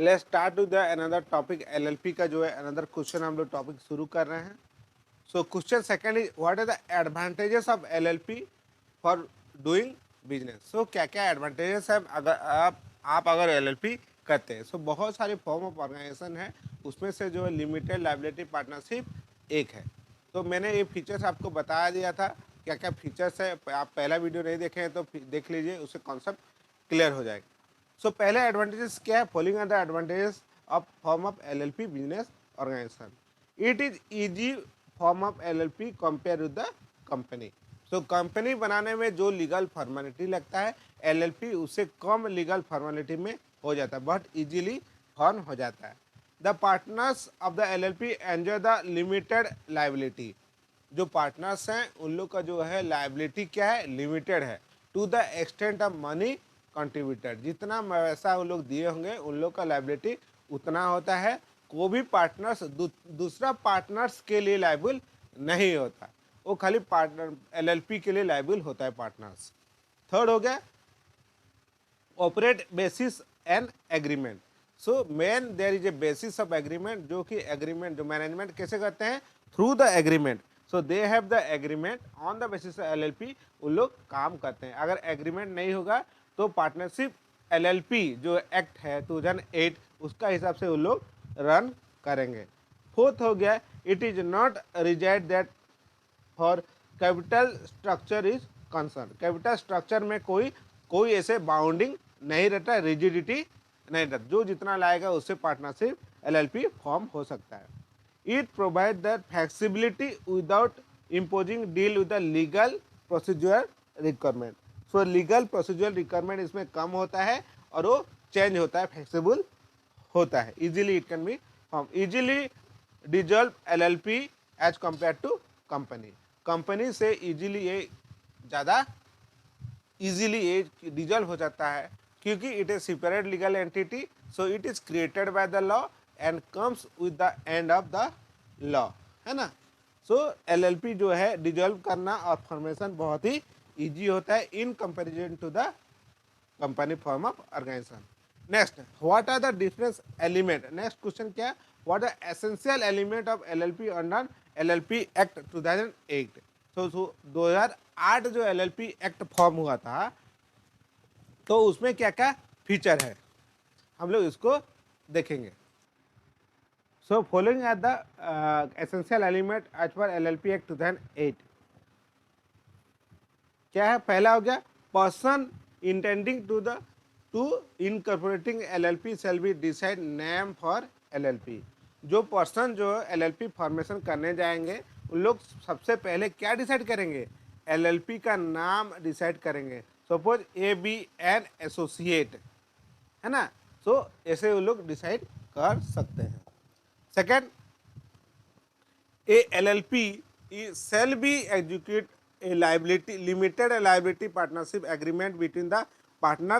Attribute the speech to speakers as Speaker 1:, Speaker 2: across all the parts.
Speaker 1: Let's start with another topic LLP का जो है अनदर क्वेश्चन हम लोग टॉपिक शुरू कर रहे हैं। So question second is what are the advantages of LLP for doing business. So क्या क्या एडवांटेजेस है अगर आप अगर एलएलपी करते हैं। सो बहुत सारे फॉर्म ऑफ ऑर्गेनाइजेशन है, उसमें से जो है लिमिटेड लायबिलिटी पार्टनरशिप एक है। तो मैंने ये फीचर्स आपको बता दिया था क्या क्या फीचर्स है। आप पहला वीडियो नहीं देखे हैं तो देख लीजिए, उससे कॉन्सेप्ट क्लियर हो जाएगा। सो पहले एडवांटेजेस क्या है, following are the advantages of form of LLP business organization. It is easy form of LLP compare with the company. So company बनाने में जो लीगल फॉर्मेलिटी लगता है, एलएलपी उससे कम लीगल फॉर्मेलिटी में हो जाता है, बहुत इजीली फॉर्म हो जाता है। The partners of the LLP enjoy the limited liability. जो पार्टनर्स हैं उन लोग का जो है लायबिलिटी क्या है, लिमिटेड है। To the extent of money contributed, जितना पैसा उन लोग दिए होंगे उन लोग का लायबिलिटी उतना होता है। कोई भी पार्टनर्स दूसरा पार्टनर्स के लिए लायबल नहीं होता, वो खाली पार्टनर एलएलपी के लिए लायबल होता है पार्टनर्स। थर्ड हो गया operate basis and agreement. So main there is a basis of agreement, जो कि एग्रीमेंट जो मैनेजमेंट कैसे करते हैं, through the agreement. So they have the agreement on the basis of LLP, उन लोग काम करते हैं। अगर एग्रीमेंट नहीं होगा तो पार्टनरशिप एलएलपी जो एक्ट है 2008 उसका हिसाब से वो लोग रन करेंगे। फोर्थ हो गया it is not rigid that for capital structure is concern. Capital structure में कोई ऐसे बाउंडिंग नहीं रहता, रिजिडिटी नहीं रहता, जो जितना लाएगा उससे पार्टनरशिप एलएलपी फॉर्म हो सकता है। It provide the flexibility without imposing deal with the legal procedure requirement. So legal procedure requirement इसमें कम होता है और वो चेंज होता है, फ्लेक्सिबल होता है। Easily it can be form, easily dissolve LLP as compare to company. Company से इजीली ये ज़्यादा इजीली ये डिजॉल्व हो जाता है, क्योंकि it is separate legal entity. So it is created by the law and comes with the end of the law, है ना। सो एलएलपी जो है डिजॉल्व करना और फॉर्मेशन बहुत ही इजी होता है in comparison to the company form of organization. Next, what are the difference element. Next question क्या है, what are essential element of LLP under LLP act 2008। तो 2008 जो एलएलपी एक्ट फॉर्म हुआ था तो उसमें क्या क्या फीचर है हम लोग इसको देखेंगे। So following are the essential element as per LLP act 2008। क्या है, पहला हो गया person intending to incorporating LLP shall be decide name for LLP. जो पर्सन जो एलएलपी फॉर्मेशन करने जाएंगे उन लोग सबसे पहले क्या डिसाइड करेंगे, एलएलपी का नाम डिसाइड करेंगे। Suppose A B and associate, है ना। सो ऐसे वो लोग डिसाइड कर सकते हैं। Second, A LLP shall B execute a liability limited liability partnership agreement between the partner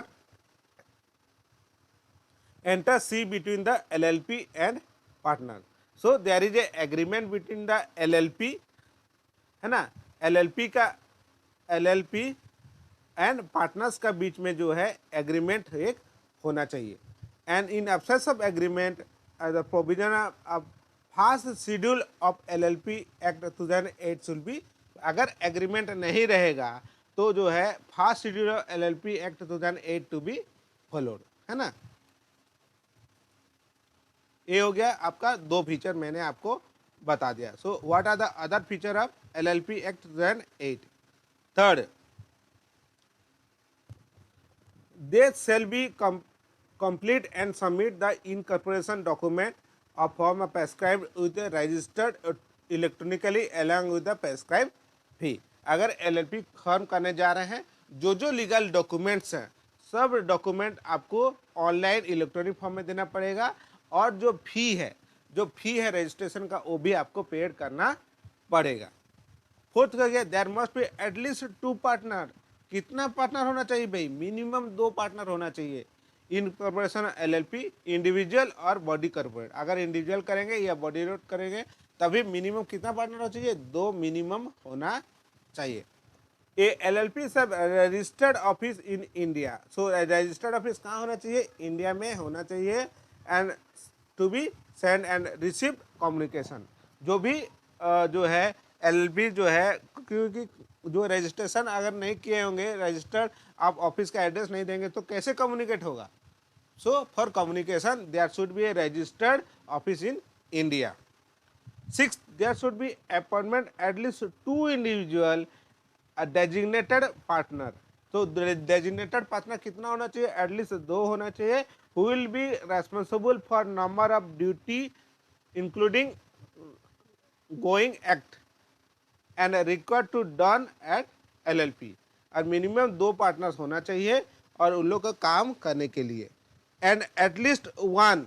Speaker 1: enter C between the LLP and partner. So there is a agreement between the LLP, है ना, LLP का LLP and partners का बीच में जो है agreement एक होना चाहिए। And in absence of agreement the provision of first schedule of LLP act 2008 should be. अगर एग्रीमेंट नहीं रहेगा तो जो है first schedule of LLP act 2008 to be followed, है ना। ये हो गया आपका दो फीचर मैंने आपको बता दिया। So what are the other feature of LLP act 2008। Third, they shall be complete and submit the incorporation document of form prescribed with a registered electronically along with the prescribed fee। अगर LLP form करने जा रहे हैं, जो legal documents हैं सब document आपको online electronic form में देना पड़ेगा, और जो फी है रजिस्ट्रेशन का वो भी आपको पेड करना पड़ेगा। फोर्थ का गया there must be at least 2 partner. कितना पार्टनर होना चाहिए भाई, मिनिमम 2 पार्टनर होना चाहिए इन कॉर्पोरेशन एलएलपी, इंडिविजुअल और बॉडी कॉर्पोरेट। अगर इंडिविजुअल करेंगे या बॉडी करेंगे तभी मिनिमम कितना पार्टनर होना चाहिए, 2 मिनिमम होना चाहिए। A LLP shall registered office in India. So registered office कहाँ होना चाहिए, इंडिया में होना चाहिए। And to be send and receive communication. जो भी जो है एलएलपी जो है, क्योंकि जो रजिस्ट्रेशन अगर नहीं किए होंगे, रजिस्टर्ड आप ऑफिस का एड्रेस नहीं देंगे तो कैसे कम्युनिकेट होगा। So for communication there should be a registered office in India. Sixth, there should be appointment at least two individual, a designated partner. तो designated partner कितना होना चाहिए, एटलीस्ट 2 होना चाहिए, who will be responsible for number of duty including going act and required to done at LLP। और minimum 2 partners होना चाहिए और उन लोग का काम करने के लिए, and at least one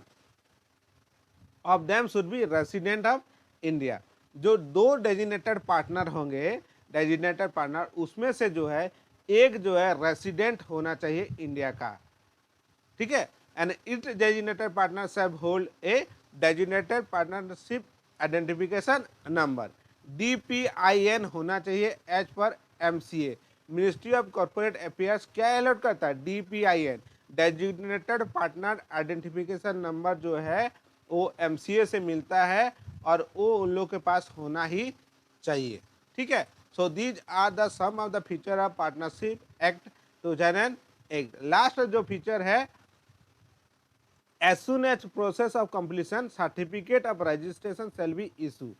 Speaker 1: of them should be resident of India. जो 2 डेजिनेटेड पार्टनर होंगे, डेजिनेटेड पार्टनर उसमें से जो है एक जो है रेसिडेंट होना चाहिए इंडिया का, ठीक है। And it designated partner shall hold a designated partnership identification number, DPIN होना चाहिए as per MCA। Ministry of corporate affairs क्या अलॉट करता है, DPIN designated partner identification number जो है वो MCA से मिलता है और वो उन लोग के पास होना ही चाहिए, ठीक है। So these are the some of the feature of partnership act 2001। Last जो फीचर है, as soon as process of completion certificate of registration shall be issue.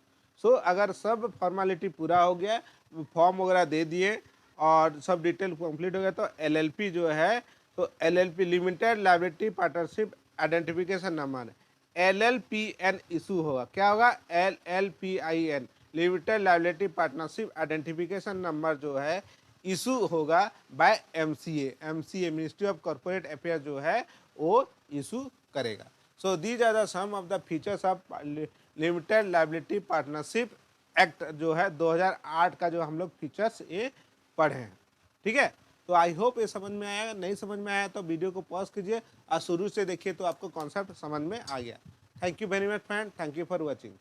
Speaker 1: So अगर सब फॉर्मेलिटी पूरा हो गया, फॉर्म वगैरह दे दिए और सब डिटेल कंप्लीट हो गया, तो LLP जो है, तो LLP limited liability partnership identification number LLPN issue होगा। क्या होगा, LLPIN limited liability partnership identification number जो है इशू होगा by MCA ministry of corporate affair जो है वो इशू करेगा। So these are the some of the features of limited liability partnership act जो है 2008 का, जो हम लोग फीचर्स ये पढ़े हैं, ठीक है। तो आई होप ये समझ में आया, नहीं समझ में आया तो वीडियो को पॉज कीजिए और शुरू से देखिए तो आपको कॉन्सेप्ट समझ में आ गया। Thank you very much friend, thank you for watching.